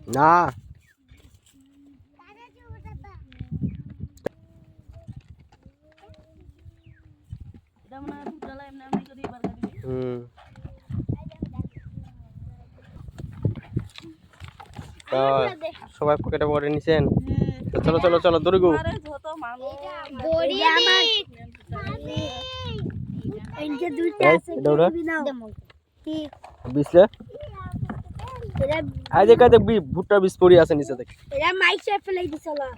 না সবাই পকেটে পকেটে নিছেন। চলো চলো চলো দৌড়ে গো। বিছলে আই যে কাতে ভুট্টা বীজ পড়ি আছে নিচে দেখ। এরা মাইকে ফেলাই দিছলা।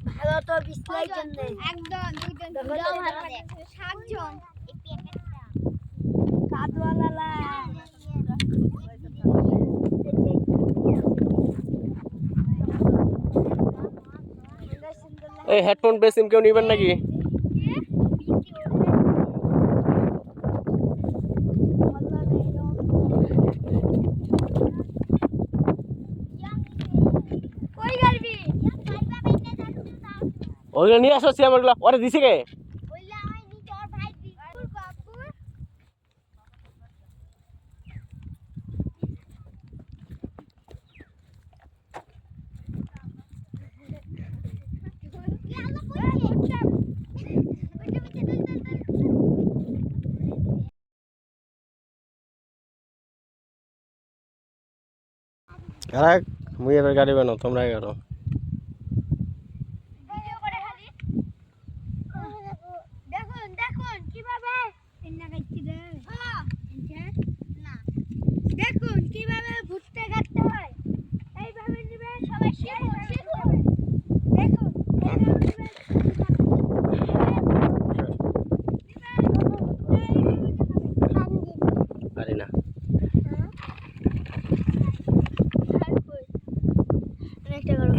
ভালো তো বিছলাই জন্য একদম দুইজন ভালো দেখো সাতজন এই প্যাকেটটা কাদওয়ালা এই হেডফোন বেসিম কেউ নিবেন নাকি? ওইগুলো নিয়ে আসো সিয়ামারগুলো ওরে দিছে কে? কারা মুই এবার গাড়ি বানাও তোমরা করো। দেখুন দেখুন কিভাবে দেখুন কিভাবে ভুট্টা কাটতে হয় এইভাবে নেবেন সবাই শিখুন শিখুন দেখুন পারি না একটা করো